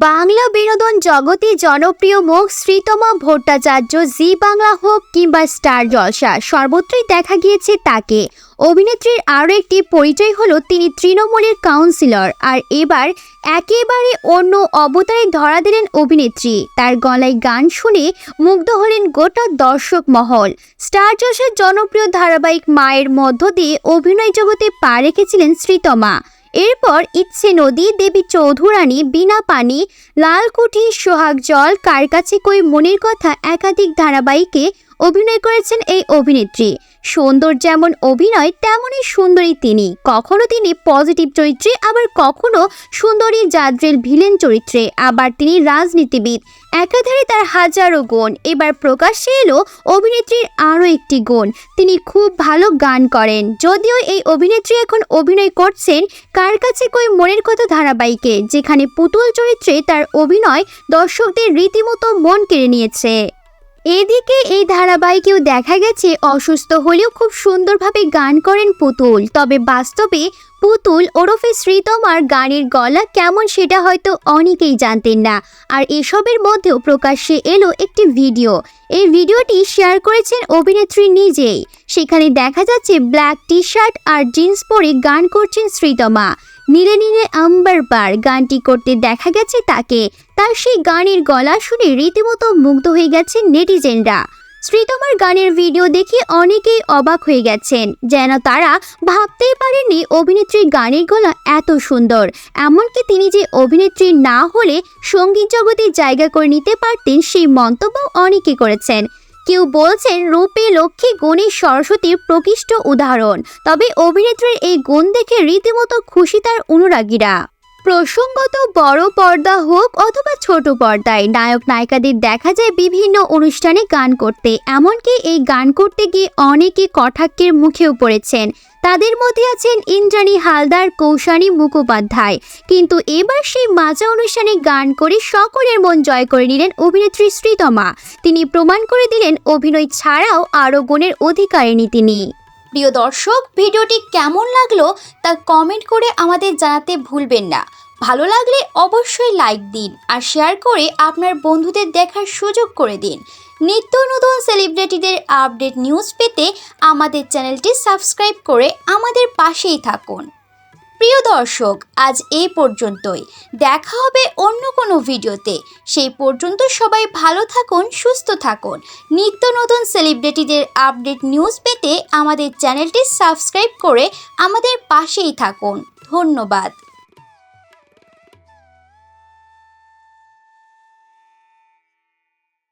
বাংলা বিনোদন জগতে জনপ্রিয় মুখ শ্রীতমা ভট্টাচার্য। জি বাংলা হোক কিংবা স্টার জলসা, সর্বত্রই দেখা গিয়েছে তাকে। অভিনেত্রীর আরও একটি পরিচয় হলো তিনি তৃণমূলের কাউন্সিলর। আর এবার একেবারে অন্য অবতারে ধরা দিলেন অভিনেত্রী। তার গলায় গান শুনে মুগ্ধ হলেন গোটা দর্শক মহল। স্টার জলসার জনপ্রিয় ধারাবাহিক মায়ের মধ্য দিয়ে অভিনয় জগতে পা রেখেছিলেন শ্রীতমা। এরপর ইচ্ছে নদী, দেবী চৌধুরানী, বিনা পানি, লালকুঠি, সোহাগ জল, কার কাছে কই মনের কথা একাধিক ধারাবাহিকে অভিনয় করেছেন এই অভিনেত্রী। সুন্দর যেমন অভিনয় তেমনই সুন্দরী তিনি। কখনো তিনি পজিটিভ চরিত্রে, আবার কখনো সুন্দরী জাদ্রেল ভিলেন চরিত্রে, আবার তিনি রাজনীতিবিদ। একাধারে তার হাজারো গুণ। এবার প্রকাশ্যে এলো অভিনেত্রীর আরও একটি গুণ, তিনি খুব ভালো গান করেন। যদিও এই অভিনেত্রী এখন অভিনয় করছেন কার কাছে কই মনের কথা ধারাবাহিকে, যেখানে পুতুল চরিত্রে তার অভিনয় দর্শকদের রীতিমতো মন কেড়ে নিয়েছে। এদিকে এই ধারাবাহিকেও দেখা গেছে অসুস্থ হলেও খুব সুন্দরভাবে গান করেন পুতুল। তবে বাস্তবে পুতুল ওরফে শ্রীতমার গানের গলা কেমন সেটা হয়তো অনেকেই জানতেন না। আর এসবের মধ্যেও প্রকাশ্যে এলো একটি ভিডিও। এই ভিডিওটি শেয়ার করেছেন অভিনেত্রী নিজেই। সেখানে দেখা যাচ্ছে ব্ল্যাক টি শার্ট আর জিন্স পরে গান করছেন শ্রীতমা। নীলে নীলে আম্বার পার গানটি করতে দেখা গেছে তাকে। তার সেই গানের গলা শুনে রীতিমতো মুগ্ধ হয়ে গেছেন নেটিজেনরা। শ্রীতমার গানের ভিডিও দেখে অনেকেই অবাক হয়ে গেছেন, যেন তারা ভাবতেই পারেননি অভিনেত্রীর গানের গলা এত সুন্দর। এমনকি তিনি যে অভিনেত্রী না হলে সঙ্গীত জগতে জায়গা করে নিতে পারতেন, সেই মন্তব্য অনেকে করেছেন। কেউ বলছেন রূপে লক্ষ্মী, গুণে সরস্বতীর প্রকৃষ্ট উদাহরণ। তবে অভিনেত্রীর এই গুণ দেখে রীতিমতো খুশি তার অনুরাগীরা। প্রসঙ্গত বড় পর্দা হোক অথবা ছোট পর্দায় নায়ক নায়িকাদের দেখা যায় বিভিন্ন অনুষ্ঠানে গান করতে। এমনকি এই গান করতে গিয়ে অনেকে কটাক্ষের মুখেও পড়েছেন। তাদের মধ্যে আছেন ইন্দ্রাণী হালদার, কৌশানী মুখোপাধ্যায়। কিন্তু এবার সেই মাজা অনুষ্ঠানে গান করে সকলের মন জয় করে নিলেন অভিনেত্রী শ্রীতমা। তিনি প্রমাণ করে দিলেন অভিনয় ছাড়াও আরও গুণের অধিকারিণী তিনি। প্রিয় দর্শক, ভিডিওটি কেমন লাগলো তা কমেন্ট করে আমাদের জানাতে ভুলবেন না। ভালো লাগলে অবশ্যই লাইক দিন আর শেয়ার করে আপনার বন্ধুদের দেখার সুযোগ করে দিন। নিত্য নতুন সেলিব্রিটিদের আপডেট নিউজ পেতে আমাদের চ্যানেলটি সাবস্ক্রাইব করে আমাদের পাশেই থাকুন। প্রিয় দর্শক, আজ এই পর্যন্তই। দেখা হবে অন্য কোনো ভিডিওতে। সেই পর্যন্ত সবাই ভালো থাকুন, সুস্থ থাকুন। নিত্য নতুন সেলিব্রিটিদের আপডেট নিউজ পেতে আমাদের চ্যানেলটি সাবস্ক্রাইব করে আমাদের পাশেই থাকুন। ধন্যবাদ।